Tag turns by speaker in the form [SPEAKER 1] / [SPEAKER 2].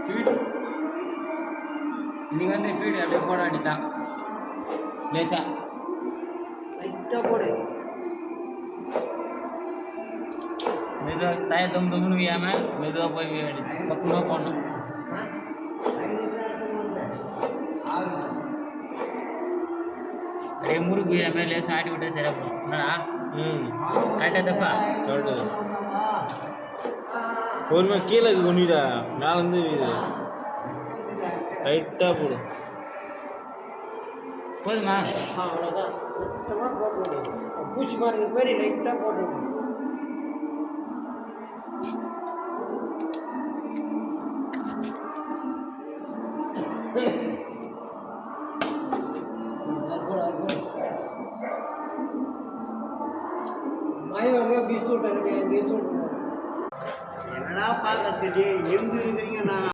[SPEAKER 1] feet இன்னைக்கு வந்து feed அப்படியே போட வேண்டியதான் லேசா லைட்டாக போடு மெதுவாக தாயை தொம்னு வியாமல் மெதுவாக போய் வேண்டியது பக்கமாக போடணும் அப்படியே முறுக்கு வியாமல் லேசாக ஆட்டி விட்டா சரியாக போடும் என்னடா கரெக்டாக தப்பா
[SPEAKER 2] கரெக்டு பொறுமை கீழே கொண்டுடா மேலேருந்து இது லைட்டாக போடு
[SPEAKER 1] போதுமா
[SPEAKER 3] அவ்வளோதான் சுத்தமாக போட்டு பூச்சி மாறுற மாதிரி லைட்டாக போட்டு என்னடா பார்க்கறதுக்கு எங்க இருக்கிறீங்க நான்